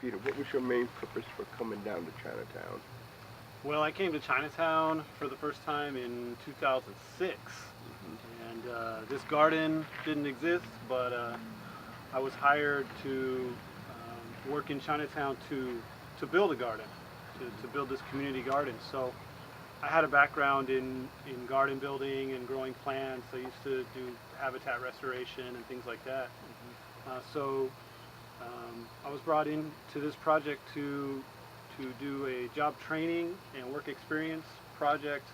Peter, what was your main purpose for coming down to Chinatown? Well, I came to Chinatown for the first time in 2006, Hmm. and this garden didn't exist, but I was hired to work in Chinatown to build a garden, to build this community garden. So I had a background in garden building and growing plants. I used to do habitat restoration and things like that. So I was brought in to this project to do a job training and work experience project,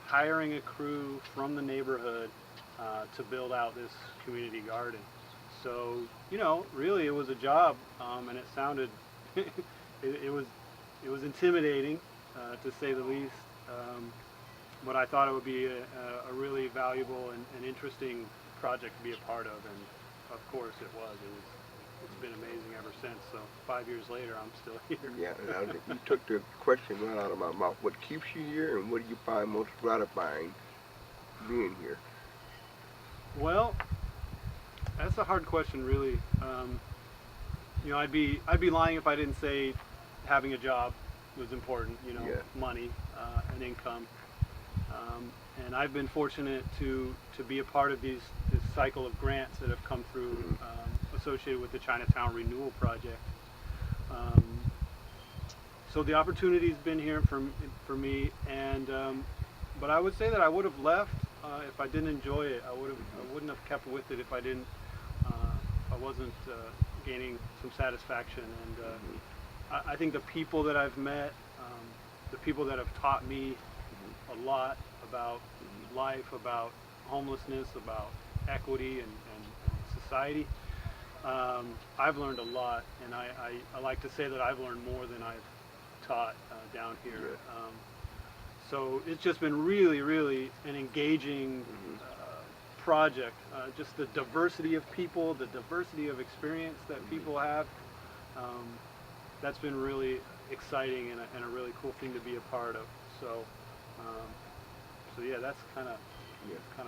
hiring a crew from the neighborhood to build out this community garden. So, really it was a job, and it sounded, it was, it was intimidating, to say the least. But I thought it would be a really valuable and interesting project to be a part of, and of course it was. It's been amazing ever since. So 5 years later, I'm still here. Yeah, you took the question right out of my mouth. What keeps you here, and what do you find most gratifying being here? Well, that's a hard question, really. I'd be lying if I didn't say having a job was important. Yeah. Money, and income. And I've been fortunate to be a part of this cycle of grants that have come through, associated with the Chinatown Renewal Project. Um, so the opportunity's been here for me, and but I would say that I would have left if I didn't enjoy it. I wouldn't have kept with it if I wasn't gaining some satisfaction. And I think the people that I've met, the people that have taught me a lot about life, about homelessness, about equity and society. I've learned a lot, and I like to say that I've learned more than I've taught down here. Yeah. So it's just been really, really an engaging project. Just the diversity of people, the diversity of experience that people have. That's been really exciting and a really cool thing to be a part of. So yeah, that's kind of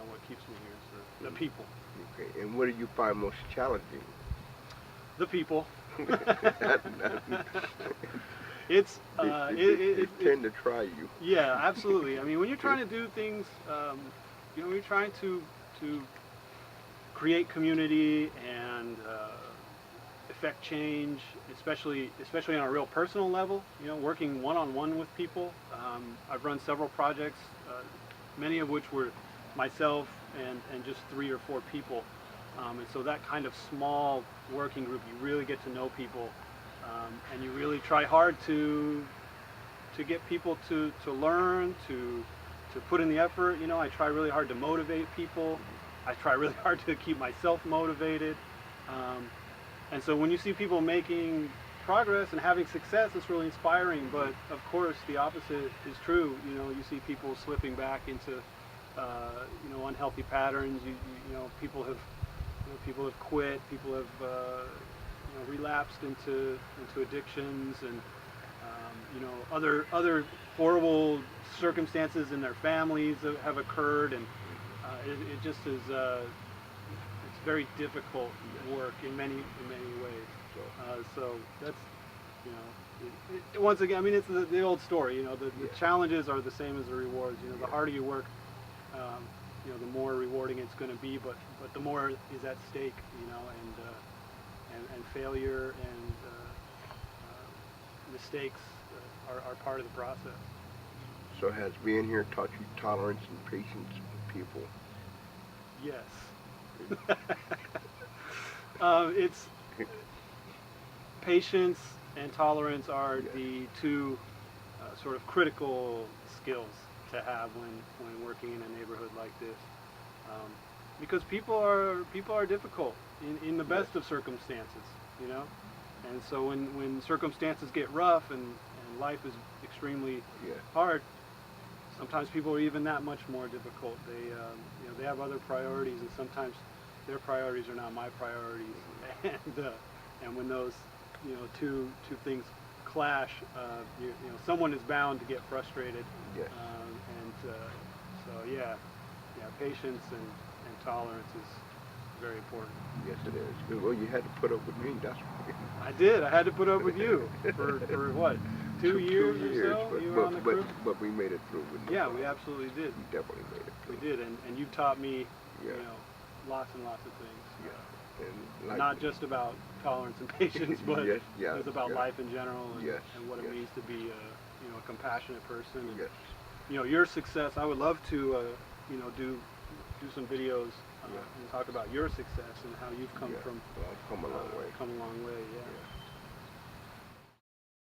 what keeps me here. So the people. Okay, and what do you find most challenging? The people. They It's tend to try you. yeah, absolutely. I mean, when you're trying to do things, when you're trying to create community and affect change, especially on a real personal level. Working one-on-one with people. I've run several projects, many of which were myself and just 3 or 4 people. And so that kind of small working group, you really get to know people, and you really try hard to get people to learn, to put in the effort. I try really hard to motivate people. I try really hard to keep myself motivated. And so when you see people making progress and having success, it's really inspiring. But of course, the opposite is true. You see people slipping back into unhealthy patterns. People have quit. People have relapsed into addictions, and other horrible circumstances in their families have occurred, and it just is it's very difficult work in many ways. So that's once again, I mean, it's the old story. The challenges are the same as the rewards. The harder you work, the more rewarding it's going to be, but the more is at stake, and failure and mistakes are part of the process. So has being here taught you tolerance and patience with people? Yes. It's patience and tolerance are the two sort of critical skills to have when working in a neighborhood like this, because people are difficult in the best of circumstances, and so when circumstances get rough and life is extremely hard, sometimes people are even that much more difficult. They have other priorities, and sometimes their priorities are not my priorities, and when those two things clash, someone is bound to get frustrated. Yes. So patience and tolerance is very important. Yes, it is. Well, you had to put up with me. That's I did. I had to put up with you for what, 2 years or so? But, You were on the crew. but we made it through. With no Yeah, problem. we absolutely did. We definitely made it through. We did, and you've taught me, Yeah. you know, lots and lots of things. Yeah. And like, Not just about tolerance and patience, but yes, yes, it's about yes. life in general and, Yes, and what it yes. means to be a compassionate person. And, Yes. you know, your success. I would love to, do some videos Yeah. and talk about your success and how you've come Yeah. from Well, I've come a long way. Come a long way. Yeah. Yeah.